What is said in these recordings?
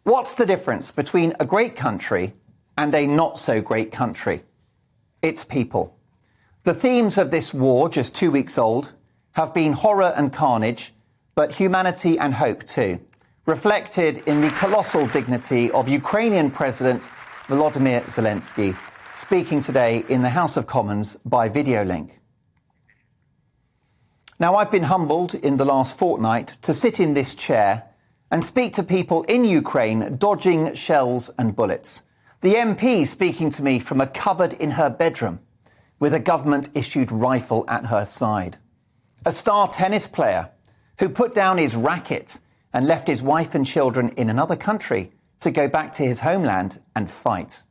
What's the difference between a great country and a not-so-great country? It's people. The themes of this war, just 2 weeks old, have been horror and carnage, but humanity and hope too, reflected in the colossal dignity of Ukrainian President Volodymyr Zelensky, speaking today in the House of Commons by video link. Now, I've been humbled in the last fortnight to sit in this chair and speak to people in Ukraine dodging shells and bullets. The MP speaking to me from a cupboard in her bedroom with a government-issued rifle at her side. A star tennis player who put down his racket and left his wife and children in another country to go back to his homeland and fight.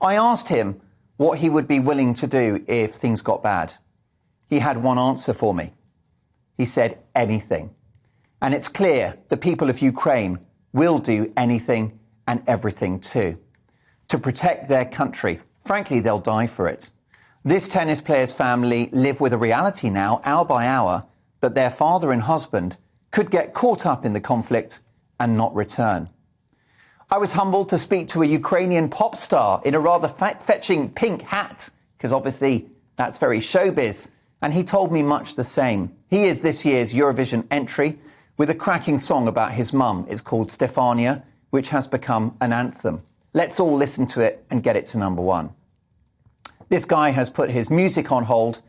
I asked him what he would be willing to do if things got bad. He had one answer for me. He said anything. And it's clear the people of Ukraine will do anything and everything too. To protect their country, frankly, they'll die for it. This tennis player's family live with a reality now, hour by hour, that their father and husband could get caught up in the conflict and not return. I was humbled to speak to a Ukrainian pop star in a rather fetching pink hat, because obviously that's very showbiz, and he told me much the same. He is this year's Eurovision entry with a cracking song about his mum. It's called Stefania, which has become an anthem. Let's all listen to it and get it to number one. This guy has put his music on hold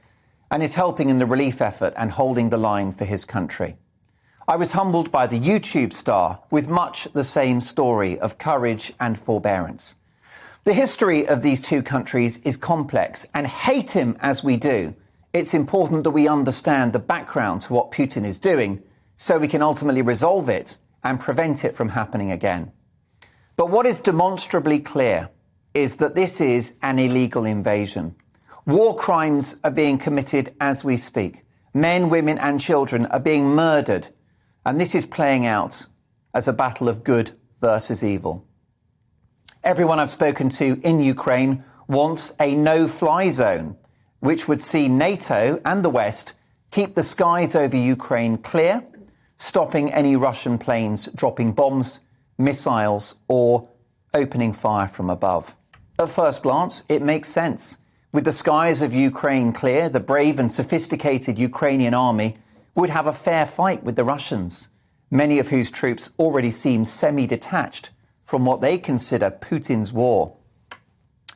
and is helping in the relief effort and holding the line for his country. I was humbled by the YouTube star with much the same story of courage and forbearance. The history of these two countries is complex, and hate him as we do, it's important that we understand the background to what Putin is doing so we can ultimately resolve it and prevent it from happening again. But what is demonstrably clear is that this is an illegal invasion. War crimes are being committed as we speak. Men, women and children are being murdered. And this is playing out as a battle of good versus evil. Everyone I've spoken to in Ukraine wants a no-fly zone, which would see NATO and the West keep the skies over Ukraine clear, stopping any Russian planes dropping bombs, missiles or opening fire from above. At first glance, it makes sense. With the skies of Ukraine clear, the brave and sophisticated Ukrainian army would have a fair fight with the Russians, many of whose troops already seem semi-detached from what they consider Putin's war.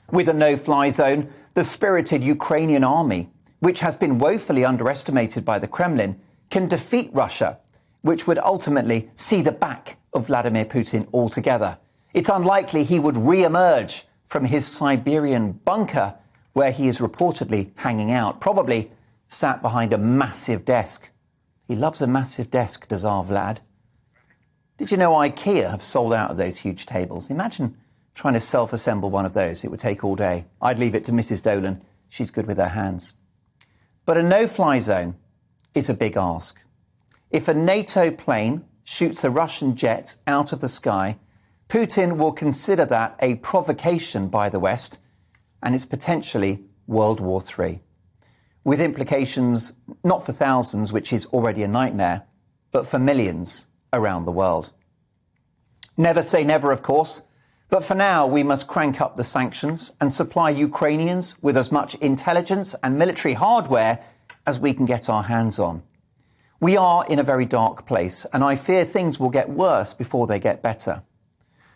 With a no-fly zone, the spirited Ukrainian army, which has been woefully underestimated by the Kremlin, can defeat Russia, which would ultimately see the back of Vladimir Putin altogether. It's unlikely he would re-emerge from his Siberian bunker where he is reportedly hanging out, probably sat behind a massive desk. He loves a massive desk, does our Vlad. Did you know IKEA have sold out of those huge tables? Imagine trying to self-assemble one of those. It would take all day. I'd leave it to Mrs. Dolan. She's good with her hands. But a no-fly zone is a big ask. If a NATO plane shoots a Russian jet out of the sky, Putin will consider that a provocation by the West, and it's potentially World War III. With implications not for thousands, which is already a nightmare, but for millions around the world. Never say never, of course, but for now we must crank up the sanctions and supply Ukrainians with as much intelligence and military hardware as we can get our hands on. We are in a very dark place, and I fear things will get worse before they get better.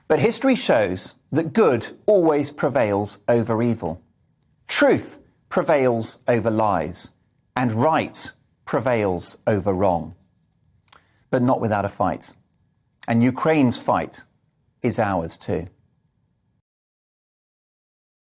But history shows that good always prevails over evil. Truth prevails over lies, and right prevails over wrong. But not without a fight. And Ukraine's fight is ours too.